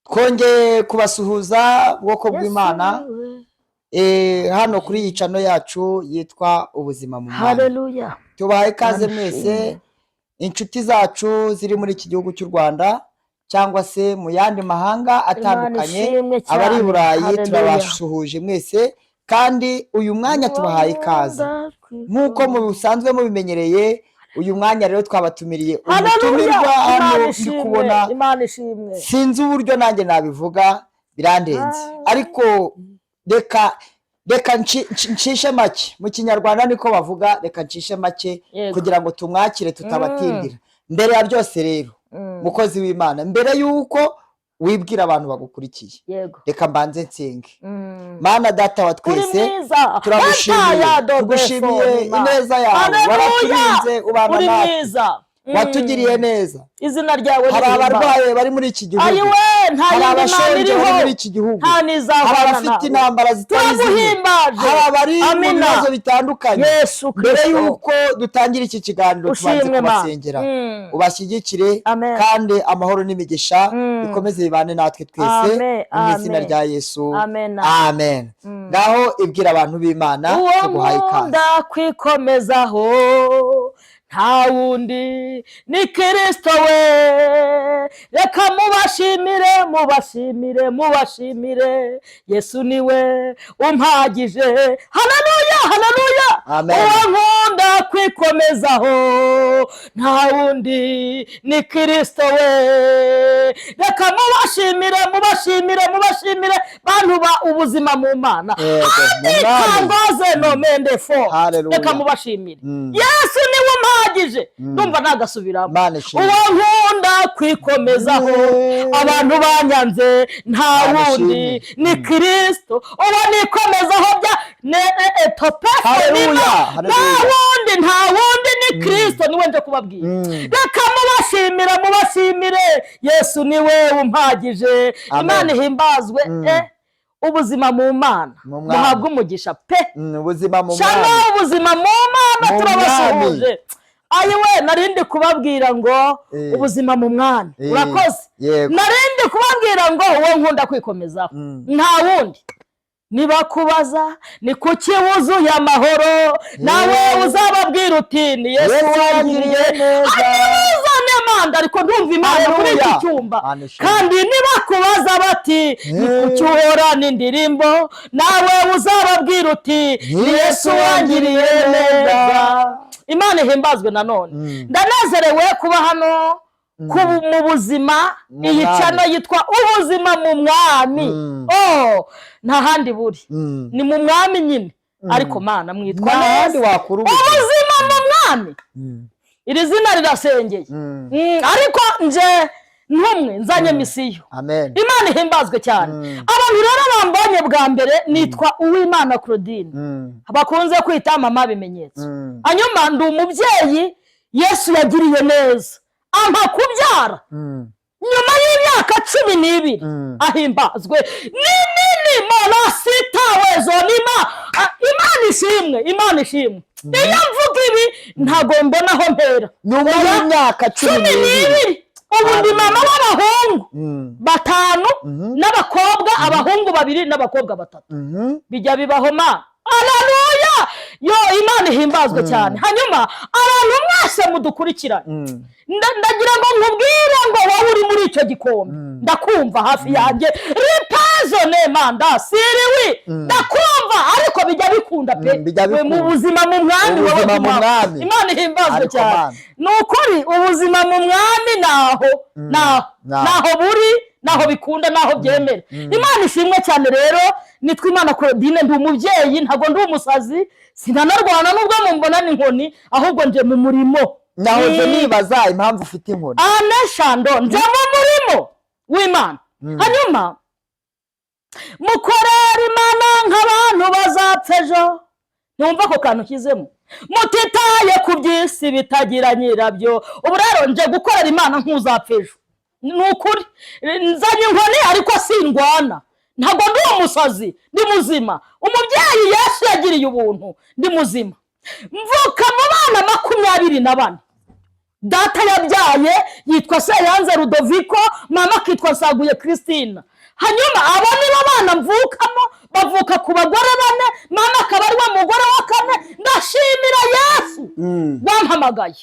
twongeye kubasuhuza bwoko bw'Imana hano kuri iyi channel yacu yitwa ubuzima mu Mwami. Haleluya. Tubahaye ikaze mwese inshuti zacu ziri muri iki gihugu cy'u Rwanda cyangwa se mu yandi mahanga atandukanye, abari Burayi turabashuhuje mwese, kandi uyu mwanya tubahaye ikaze nkuko musanzwe mubimenyereye. Uyu mwanya rero twabatumiriye umutumirwa hano ndi kubona, sinzi uburyo nanjye nabivuga birandenze, ariko reka ncishe make mu Kinyarwanda niko bavuga, reka ncishe make kugira ngo tumwakire tutabatindira. Mbere ya byose rero mukozi w'Imana, mbere yuko wibwira abantu bagukurikiye, reka mbanze nsenge. Mana data wa twese, turagushimiye, tugushimiye ineza yawe, waraturinze ubana natwe, watugiriye neza. Izina ryawe hari abarwaye bari muri iki gihugu, hari abashonje bari muri iki gihugu, hari abafite intambara zitazimye, hari abari mu bibazo bitandukanye. Mbere yuko dutangira iki kiganiro tubanze kubasengera, ubashyigikire kandi amahoro n'imigisha bikomeze bibane natwe twese mu izina rya Yesu, amen. Ngaho ibwira abantu b'Imana tuguhaye ikaze. Ndakwikomezaho nta wundi ni Kristo we, reka mubashimire mubashimire mubashimire, Yesu niwe umpagije. Haleluya haleluya, uwo nkunda kwikomezaho nta wundi ni Kristo we, reka mubashimire mubashimire mubashimire bantu ba ubuzima mu Mana. Kangoze no mende fo, reka mubashimire Yesu niwe umpagije, ndumva nagasubiramo. Uwo nkunda kwikomezaho abantu banyanze nta wundi ni Kristo, uwo nikomezaho bya etopefo nima, nta wundi ni Kristo, niwe nje kubabwira. Reka mubashimire mubashimire, Yesu niwe umpagije. Imana ihimbazwe. Ubuzima mu Mana muhabwe umugisha pe, ubuzima mu Mana, ubuzima mu Mana turabasuhuje. Ayiwe narindi kubabwira ngo ubuzima mu Mwami, urakoze. Narindi kubabwira ngo uwo nkunda kwikomezaho nta wundi. Niba kubaza ni kuki wuzuye amahoro, nawe uzababwira uti ni Yesu wangiriye neza n'Imana. Ariko ndumva Imana muri iki cyumba, kandi niba kubaza bati ni kuki uhorana indirimbo, nawe uzababwira uti ni Yesu wangiriye neza. Imana ihimbazwe. Nanone ndanezerewe kuba hano mu buzima. Iyi channel yitwa ubuzima mu Mwami. Nta handi buri, ni mu Mwami nyine, ariko Mana mwitwa neza ubuzima mu Mwami. Iri zina rirasengeye, ariko nje ntumwe nzanye misiyo. Imana ihimbazwe cyane. Abantu rero bambonye bwa mbere nitwa Uwimana Claudine, bakunze kwita mama bimenyetso. Hanyuma ndi umubyeyi Yesu yagiriye neza, ampa kubyara nyuma y'imyaka 12. Ahimbazwe nini mona sitawe zonima. Imana ishimwe, Imana ishimwe. Iyo mvuga ibi ntago mbonaho mpera. Nyuma y'imyaka 12 ubu ndi mama w'abahungu 5 n'abakobwa, abahungu 2 n'abakobwa 3. Bijya bibaho ma. Haleluya. Yo Imana ihimbazwe cyane. Hanyuma abantu mwese mudukurikira, ndagira ngo nkubwire ngo wowe uri muri icyo gikombe, ndakumva hafi yanjye ripazo ne manda siriwi, ndakumva, ariko bijya bikunda pe. We mu buzima mu Mwami, wowe mu Mwami. Imana ihimbazwe cyane. Nukuri ubuzima mu Mwami naho buri, naho bikunda, naho byemera. Imana ishimwe cyane. Rero nitwa Imana Claudine, ndi umubyeyi, ntago ndi umusazi, sinanarwana nubwo mumbona n'inkoni, ahubwo nje mu murimo. Nahoze nibaza impamvu ufite inkoni. Aneshando nje mu murimo w'Imana. Hanyuma mukorera Imana nk'abantu bazapfa ejo. Numva ko kantu kizemo, mutitaye ku by'isi bitagira nyirabyo. Ubu rero nje gukorera Imana nk'uzapfa ejo. Nukuri nzanye inkoni ariko sindwana, ntago ndi umusazi, ndi muzima. Umubyeyi Yesu yagiriye ubuntu, ndi muzima. Mvuka mu bana 24. data yabyaye yitwa Seyanze Rudoviko, mama akitwa Nsaguye Christina. Hanyuma abo nibo bana mvukamo, bavuka ku bagore 4, mama akaba ari wa mugore wa 4. Ndashimira Yesu wampamagaye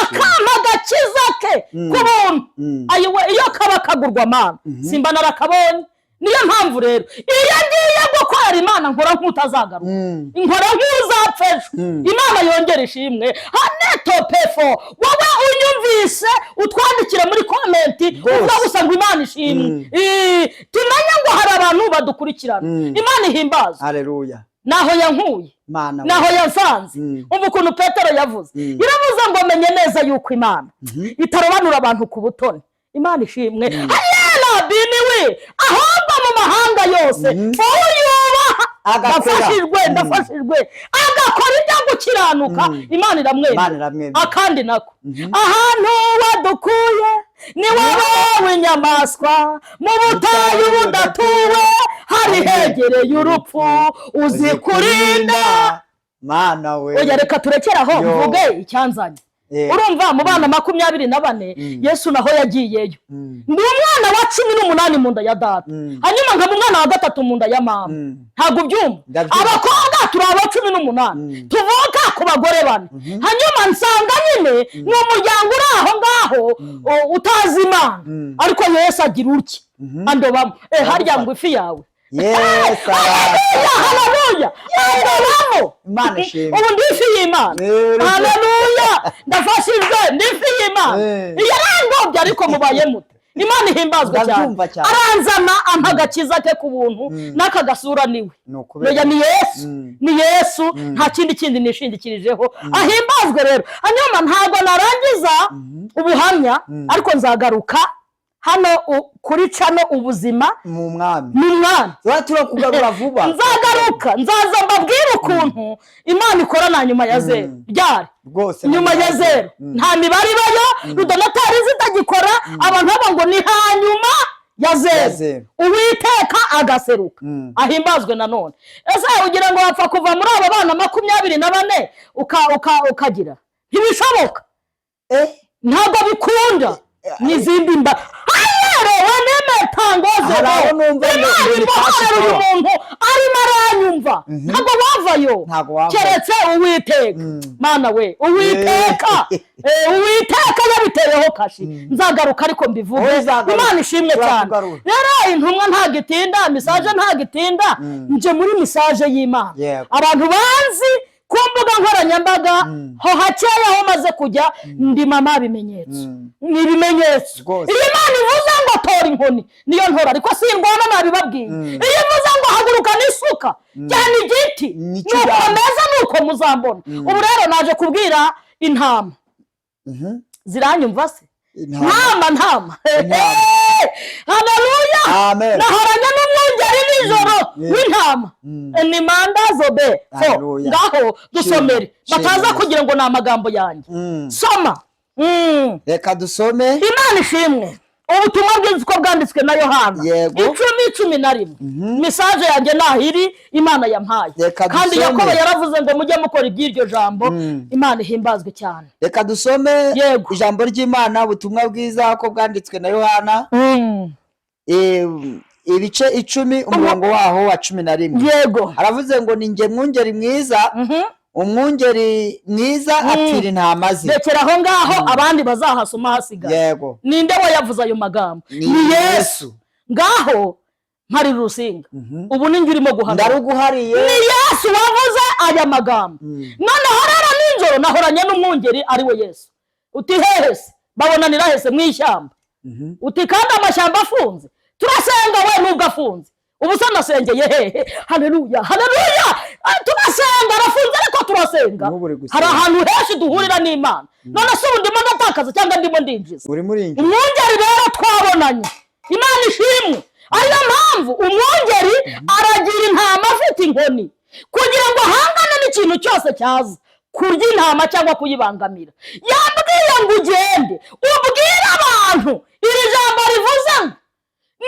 akampa agakiza ke ku buntu. Ayiwe iyo kaba kagurwa mana simba narakabonye. Niyo mpamvu rero iyo ngiye gukora Imana nkora nk'utazagaruka, nkora nk'uzapfejo. Imana yongera ishimwe. Haneto pefo wowe unyumvise utwandikira muri comment uvuga gusa ngo Imana ishimwe. Tumenye ngo hari abantu badukurikirana. Imana ihimbaza. Haleluya. Naho yankuye, naho yansanze. Umva ukuntu Petero yavuze, iravuze ngo menye neza yuko Imana itarobanura abantu ku butoni. Imana ishimwe. Ayela biniwe ahubwo mu mahanga yose uyubaha ndafashijwe agakora ibyo gukiranuka. Imana iramwemera. Akandi nako ahantu wadukuye ni wowe inyamaswa mu butayu budatuwe hari hegereye urupfu uzi kurinda mana we. Oya reka turekeraho mvuge icyanzanye. Urumva mu bana 24 Yesu naho yagiyeyo. Ndi umwana wa 18 mu nda ya data, hanyuma nka umwana wa 3 mu nda ya mama. Ntago byumva abakobwa turi aba 18 tuvuka ku bagore 4. Hanyuma nsanga nyine mu muryango uraho ngaho utazi Imana, ariko Yesu agira urki andobamo harya ngo ifi yawe. Yes, haleluya. Andobamo Imana ishimwe. Ubu ndi ifi y'Imana. Haleluya. Ndafashijwe ndi ifi y'Imana. Iyo rangobye ariko mubaye mute. Imana ihimbazwe cyane. Aranzana ampagakiza ke ku buntu n'akagasura niwe. Noya ni Yesu. Ni Yesu nta kindi nishingikirijeho. Ahimbazwe rero. Hanyuma ntago narangiza ubuhamya ariko nzagaruka hano kuri cano ubuzima mu mwami. Turakugarura vuba. Nzaza mbabwira ukuntu Imana ikora na nyuma ya zero. Ryari rwose nyuma ya zero nta mibare ibayo. Rudonatari zitagikora abantu abo ngo ni hanyuma ya zero. Uwiteka agaseruka. Ahimbazwe nanone. Ese ugira ngo wapfa kuva muri abo bana 24 ukagira ntibishoboka. Ntabwo bikunda n'izindi mba. Rero waneme tangoze umuntu arimo aranyumva. Ntabwo wavayo keretse Uwiteka. Mana we Uwiteka yabiteyeho kashi. Nzagaruka ariko mbivuge. Imana ishimwe cyane. Rero intumwa ntagitinda, message ntagitinda, nje muri message y'Imana. Abantu banzi ku mbuga nkoranyambaga ho hakeya ho maze kujya ndi mama bimenyetso. Ni ibimenyetso. Iyo Imana ivuze ngo tora inkoni niyo ntora, ariko singona nabibabwiye. Iyo ivuze ngo haguruka n'isuka cyane igiti nuko meza nuko muzambona. Ubu rero naje kubwira intama ziranyumva se. Ntama. Haleluya. Nahoranya n'umwungeri nijoro w'intama. Ni mandazobe. Ngaho dusomere bataza kugira ngo ni amagambo yanjye. Soma. Reka dusome. Imana ishimwe. Ubutumwa bw'inzu ko bwanditswe na Yohana 10:11. Message yanjye nahiri Imana yampaye. Kandi Yakobo yaravuze ngo mujye mukora iby'iryo jambo. Imana ihimbazwe cyane. Reka dusome ijambo ry'Imana, ubutumwa bwiza ko bwanditswe na Yohana ibice 10 umurongo waho wa 11. Aravuze ngo ni nge mwungeri mwiza. Umwungeri mwiza apfira intama ze. Rekeraho ngaho abandi bazahasoma hasigaye. Ninde wayavuze ayo magambo? Ni Yesu. Ngaho mpari rusinga. Ubu ninjye urimo guhamya. Ndaruguhariye. Ni Yesu wavuze aya magambo. None horara ninjoro nahoranye n'umwungeri ari we Yesu. Uti hehese babonanira hese mwishyamba. Uti kandi amashyamba afunze. Turasenga we nubwo afunze. Ubu se nasengeye hehe. Haleluya. Turasenga arafunze ariko turasenga. Hari ahantu henshi duhurira n'Imana. None se ubu ndimo ndatakaza cyangwa ndimo ndinjiza? Umwungeri rero twabonanye. Imana ishimwe. Ariyo mpamvu umwungeri aragira intama afite inkoni kugira ngo ahangane n'ikintu cyose cyaza kurya intama cyangwa kuyibangamira. Yambwiye ngo ugende ubwire abantu iri jambo rivuze ngo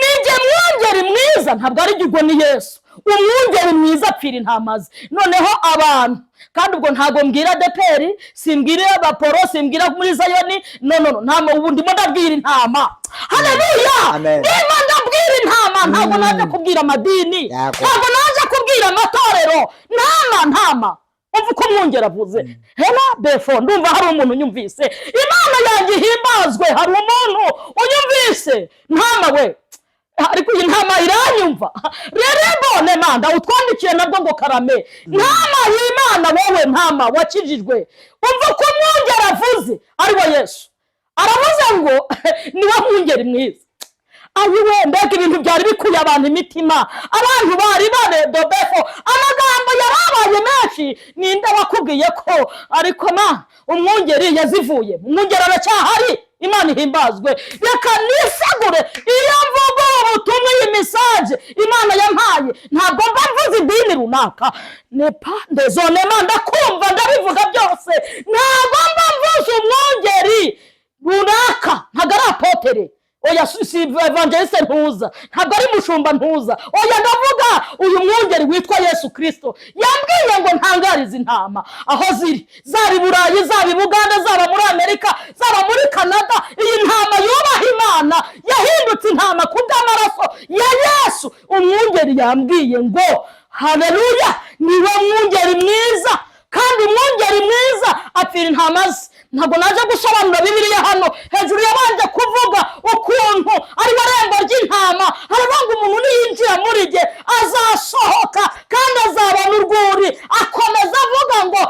nijye mwungeri mwiza. Ntabwo ari jye, ni Yesu. umwungeri mwiza apfira intama ze. Noneho abantu, kandi ubwo ntago mbwira deperi, simbwira abaporo, simbwira muri Zayoni, no ntama, ubu ndimo ndabwira intama. Haleluya, ndimo ndabwira intama, ntago naje kubwira amadini, ntago naje kubwira amatorero. Ntama umva uko umwungeri avuze. Hela befo, ndumva hari umuntu unyumvise. Imana yanjye ihimbazwe, hari umuntu unyumvise. Ntama we, ariko iyi ntama iranyumva. Rero bone manda utwandikiye nabwo ngo karame. Ntama y'Imana, wowe ntama wakijijwe, umva uko umwungeri avuze, ari we Yesu. Aravuze ngo ni wa mwungeri mwiza. Ayiwe, mbega ibintu byari bikuye abantu imitima, abantu bari baredobefo, amagambo yarabaye menshi. Ninde wakubwiye ko ariko umwungeri yazivuye? Umwungeri aracyahari. Imana ihimbazwe. Reka nisagure iyo mvugo ubutumwa, iyi message Imana yampaye, ntabwo mba mvuze idini runaka. Nepa ndezonema, ndakumva ndabivuga byose, ntabwo mba mvuze umwungeri runaka, ntabwo ari apotere, oya si evangeliste ntuza, ntabwo ari mushumba ntuza, oya ndavuga uyu mwungeri witwa Yesu Kristo. Yambwiye ngo ntangarize intama aho ziri, zaba i Burayi, zaba i Buganda, zaba muri Amerika, zaba muri Canada. Iyi ntama yubaha Imana, yahindutse intama kubw'amaraso ya Yesu. Umwungeri yambwiye ngo haleluya, niwe mwungeri mwiza, kandi umwungeri mwiza apfira intama ze. Ntabwo naje gusobanura Bibiliya hano, hejuru yabanje kuvuga ukuntu ari marembo ry'intama. Haravuga umuntu niyinjira muri jye azasohoka kandi azabona urwuri. Akomeza avuga ngo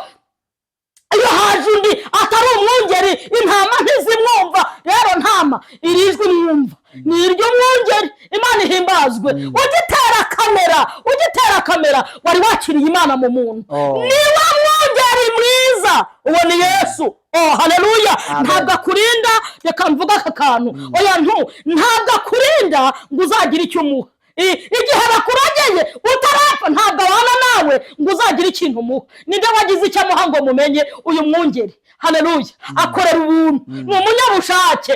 iyo haje undi atari umwungeri, intama ntizimwumva. Rero ntama irijwi mwumva ni iryo mwungeri. Imana ihimbazwe. Ugitera kamera wari wakiriye Imana mu muntu. Niwe mwungeri mwiza, uwo ni Yesu. Haleluya. Ntabwo akurinda, reka mvuga aka kantu, oya ntabwo akurinda ngo uzagire icyo umuha. Igihe bakurageye utarapfa, ntabwo abana nawe ngo uzagire ikintu umuha. Ninde wagize icyo amuha ngo mumenye uyu mwungeri? Haleluya. Akorera ubuntu, ni umunyabushake.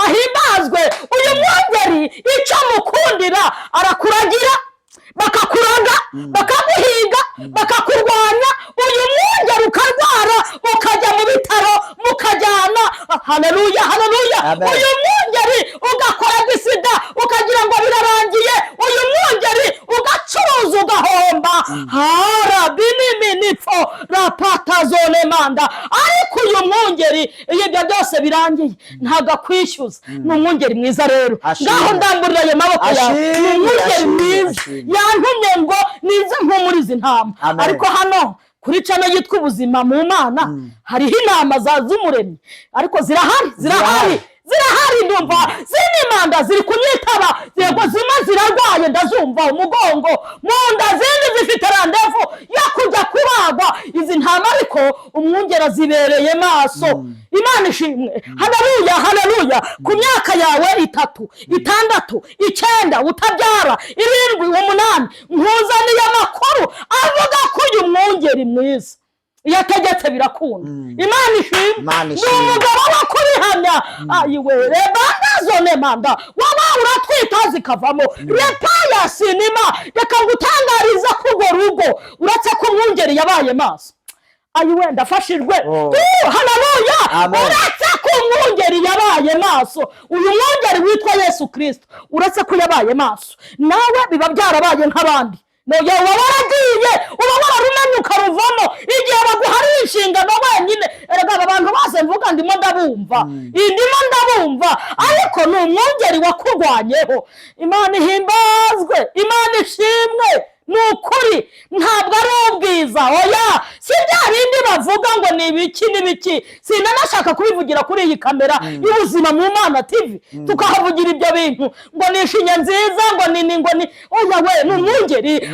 Ahimbazwe. Uyu mwungeri icyo mukundira, arakuragira, bakakuraga, bakaguhiga, bakakurwanya. Uyu mwungeri ukarwara, ukajya mu bitaro, mukajyana. Haleluya. Uyu mwungeri ugakora gisida, ukagira ngo birarangiye. Uyu mwungeri ugacuruza, ugahomba. Harabiniminifo rapata zone manda. Ariko uyu mwungeri iyo ibyo byose birangiye ntabwo akwishyuza. Ni umwungeri mwiza. Rero ngaho ndamburira ayo maboko yawe. Ni umwungeri mwiza. Yantumye ngo nize mpumurize intama. Ariko hano kuri channel yitwa Ubuzima mu Mana hariho intama z'Umuremyi, ariko zirahari ndumva z'Imana ziri kunyitaba. Yego zimwe zirarwaye, ndazumva umugongo mu nda, zindi zifite randevu yo kujya kubagwa. Izi ntama ariko umwungeri zibereye maso. Imana ishimwe. Haleluya. Ku myaka yawe 3, 6, 9 utabyara, 7, 8, nkuzaniye amakuru avuga ko uyu mwungeri mwiza iyo ategetse birakunda. Imana ishimwe. Ni umugabo wo kubihamya. Ayiwe, rebanda zone manda, waba uratwita zikavamo. Repaya sinima, reka ngutangariza ko urwo rugo uretse ko umwungeri yabaye maso. Ayiwe, ndafashijwe. Haleluya. Uretse ko umwungeri yabaye maso, uyu mwungeri witwa Yesu Kristo, uretse ko yabaye maso, nawe biba byarabaye nk'abandi. Noye waragiye, uba wararumenye ukaruvamo. Igihe baguhariye inshingano wenyine, erega abantu bose mvuga ndimo ndabumva, ariko ni umwungeri wakurwanyeho. Imana ihimbazwe, Imana ishimwe. Ni ukuri, ntabwo ari ubwiza, oya si bya bindi bavuga ngo ni ibiki. Sinanashaka kubivugira kuri iyi kamera y'Ubuzima mu Mana TV, tukahavugira ibyo bintu ngo ni ishinya nziza, ngo ni oya we, ni umwungeri.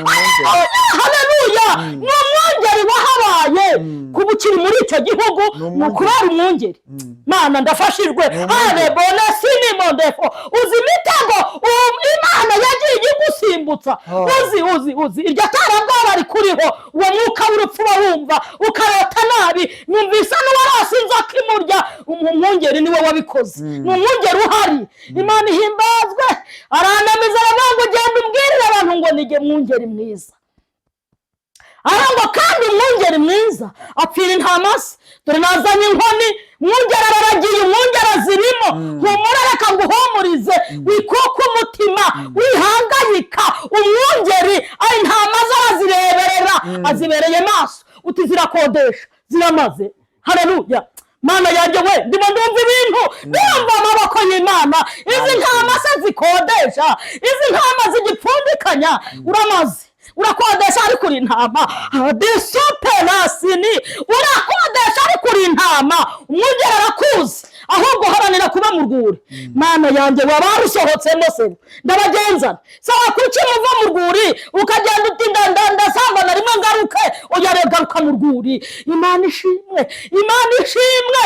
Haleluya. Ni umwungeri wahabaye kuba ukiri muri icyo gihugu, ni ukubera umwungeri. Mana ndafashijwe. Harebona sinimondefo. Uzi imitego Imana yagiye igusimbutsa. Uzi iryo tarabwoba rikuriho, uwo mwuka w'urupfu wumva ukarota nabi. Numvise n'uwarasi inzoka imurya. Umwungeri niwe wabikoze. Ni umwungeri uhari. Imana ihimbazwe. Aranamiza aravuga ngo genda umbwirire abantu ngo nige mwungeri mwiza. Ngo kandi umwungeri mwiza apfira intama ze. Dore nazanye inkoni, mwungeri araragiye, umwungeri zirimo. Humura reka nguhumurize, wikuka umutima, wihangayika. Umwungeri intama ze arazireberera, azibereye maso. Uti zirakodesha, ziramaze. Haleluya. Mana yanjye we, ndimo ndumva ibintu ndumva amaboko y'Imana. Izi ntama se zikodesha, izi ntama zigipfundikanya. Uramaze, urakodesha ariko uri intama. Desoperasini, urakodesha ariko uri intama. Umwungeri arakuzi, ahubwo haranira kuba mu rwuri. Mana yanjye wabarusohotsemo se ndabagenzana. Sawa kuki muva mu rwuri ukagenda uti ndasanga narimo ngaruke, oya rega garuka mu rwuri. Imana ishimwe, Imana ishimwe.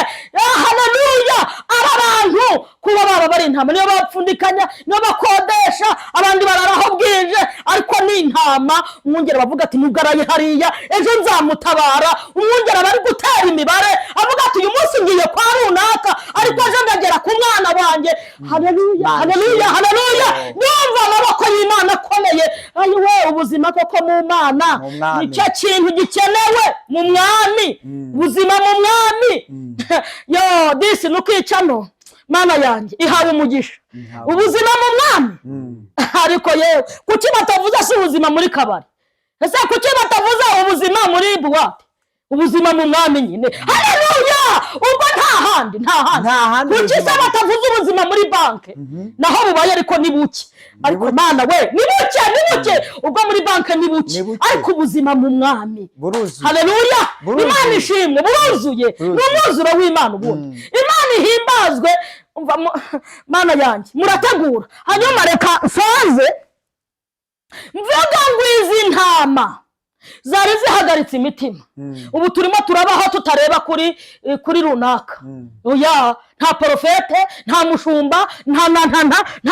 Haleluya. Aba bantu kuba baba bari intama niyo bapfundikanya, niyo bakodesha, abandi bararaho bwije, ariko ni intama. Umwungeri bavuga ati nugaraye hariya ejo nzamutabara. Umwungeri bari gutera imibare avuga ati uyu munsi ngiye kwa runaka, ariko ejo ndagera ku mwana wanjye. Haleluya, haleluya, haleluya. Ndumva amaboko y'Imana akomeye. Ayiwe, ubuzima koko mu Mana nicyo kintu gikenewe mu mwami. Ubuzima mu mwami. Yo, disi nukicano. Mana yanjye ihawe umugisha. Ubuzima mu mwami. Ariko yewe kuki batavuza si ubuzima muri kabari? Ese kuki batavuza ubuzima muri buwate? Ubuzima mu mwami nyine. Haleluya. Ubwo nta handi. Kuki se batavuza ubuzima muri banke? Naho bubaye ariko ni buke. Ariko Mana we, ni buke. Ubwo muri banke ni buke. Ariko ubuzima mu mwami. Haleluya. Imana ishimwe, buruzuye. N'umwuzuro w'Imana ubundi. Imana ihimbazwe. Mana yanjye murategura. Hanyuma reka nsoze mvuga ngo izi ntama zari zihagaritse imitima. Ubu turimo turabaho tutareba kuri runaka. Oya, nta profete, nta mushumba, nta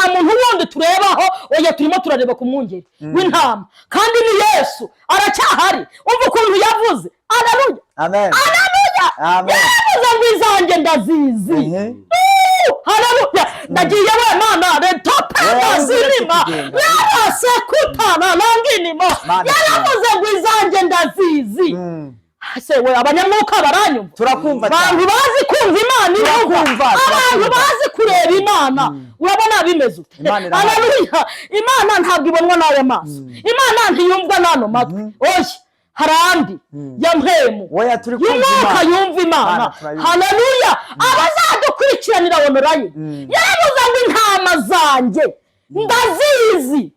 muntu wundi turebaho. Oya, turimo turareba ku mwungeri w'intama, kandi ni Yesu aracyahari. Umva ukuntu yavuze. Haleluya. Amen. Haleluya. Amen. Yavuze ngo izanjye ndazizi. Haleluya. Ndagiye we Mana retopenda zirima yarase kutana nanginimo. Yaravuze ngo izanjye ndazizi. Se we abanyamwuka baranyumva. Turakumva cyane. Abantu bazi kumva Imana irumva. Abantu bazi kureba Imana. Urabona bimeze ute? Haleluya. Imana ntabwo ibonwa n'ayo maso. Imana ntiyumva n'ano matwi. Oya, harandi ya mpemu. Oya, turi kumva yumva Imana. Haleluya. Abazadukurikiranira online. Yaravuze ngo intama zanjye ndazizi.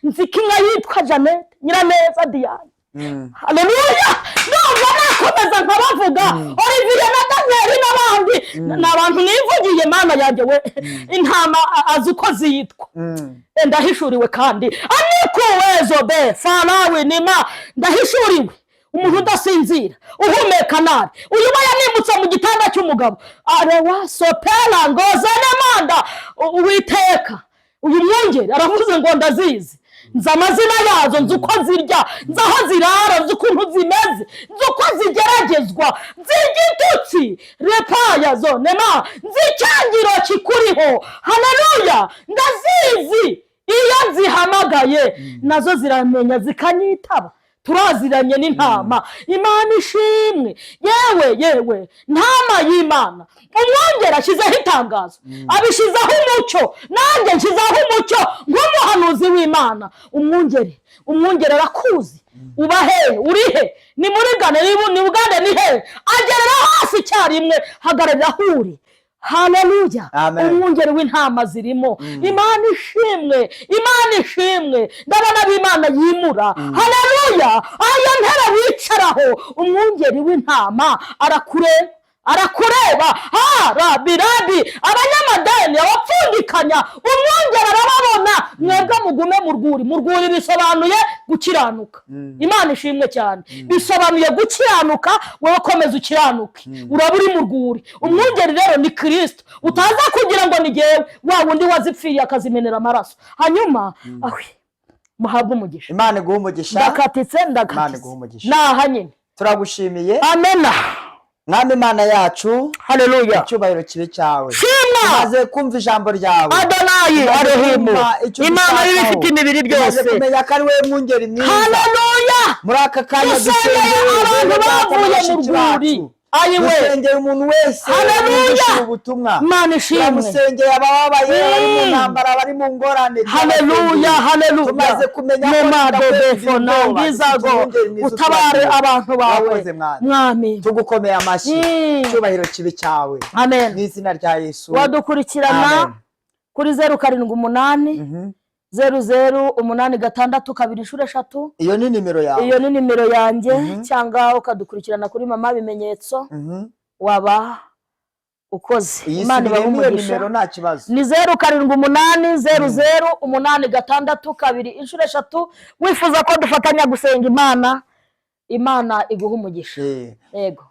Nziko inka yitwa Janet Nyiraneza Diane. Haleluya. Ndumva nakomeza nkabavuga Olivier na Daniel n'abandi. N'abantu nivugiye Mana yanjye we. Intama azi uko zitwa. Ndahishuriwe kandi anikuwezo be farawe nima. Ndahishuriwe. Umuntu udasinzira, uhumeka nabi. Uyu yanimutse mu gitanda cy'umugabo. Arewa sopera ngozane manda Uwiteka. Uyu mwungeri aravuze ngo ndazizi. Nzi amazina yazo, nzi uko zirya, nzi aho zirara, nzi ukuntu zimeze, nzi uko zigeragezwa, nzi igitutsi repaya zo nema, nzi icyangiro kikuriho. Haleluya. Ndazizi. Iyo nzihamagaye nazo ziramenya zikanyitaba. Turaziranye n'intama. Imana ishimwe. Yewe ntama y'Imana. Umwungeri ashyizeho itangazo, abishyizeho umucyo, nanjye nshyizeho umucyo nk'umuhanuzi w'Imana. Umwungeri arakuzi. Uba hehe? Uri he? Ni muri Ghana, ni Uganda, ni hehe? Agerera hasi icyarimwe, hagararira aho uri. Haleluya. Umwungeri w'intama zirimo. Imana ishimwe, Imana ishimwe. Ndabona b'Imana yimura. Haleluya. Ayo ntera wicaraho umwungeri w'intama arakureba. Rabirabi abanyamadeni abapfundikanya umwungeri arababona. Mwebwe mugume mu rwuri bisobanuye gukiranuka. Imana ishimwe cyane. Bisobanuye gukiranuka, wowe komeza ukiranuke. Uraba uri mu rwuri. Umwungeri rero ni Kristo. Utaza kugira ngo ni jyewe wa wundi wazipfiriye akazimenera amaraso. Hanyuma muhabwe umugisha. Imana iguhe umugisha. Ndakatitse. Imana iguhe umugisha. Naha nyine. Turagushimiye. Amena. Mwami Imana yacu, haleluya, icyubahiro kibe cyawe. shimwa Tumaze kumva ijambo ryawe, Adonai Elohimu, Imana y'ibifite imibiri byose, kumenya ko ari wowe mwungeri mwiza. haleluya. Muri aka kanya dusengeye abantu bavuye mu rwuri, dusengeye umuntu wese haleluya, ubutumwa, Imana ishimwe, dusengeye abababaye, bari mu ntambara, bari mu ngorane, haleluya, haleluya. tumaze kumenya ko madodefona ngizago utabare abantu bawe Mwami, tugukomeye amashyi, cyubahiro kibe cyawe, amen. Mu izina rya Yesu, wadukurikirana kuri 078 0086 iyo ni nimero yawe, iyo ni nimero yanjye, cyangwa ukadukurikirana kuri mama bimenyetso, waba ukoze. Imana ibahe umugisha. Nta kibazo, ni 078 wifuza ko dufatanya gusenga Imana iguha umugisha. Yego.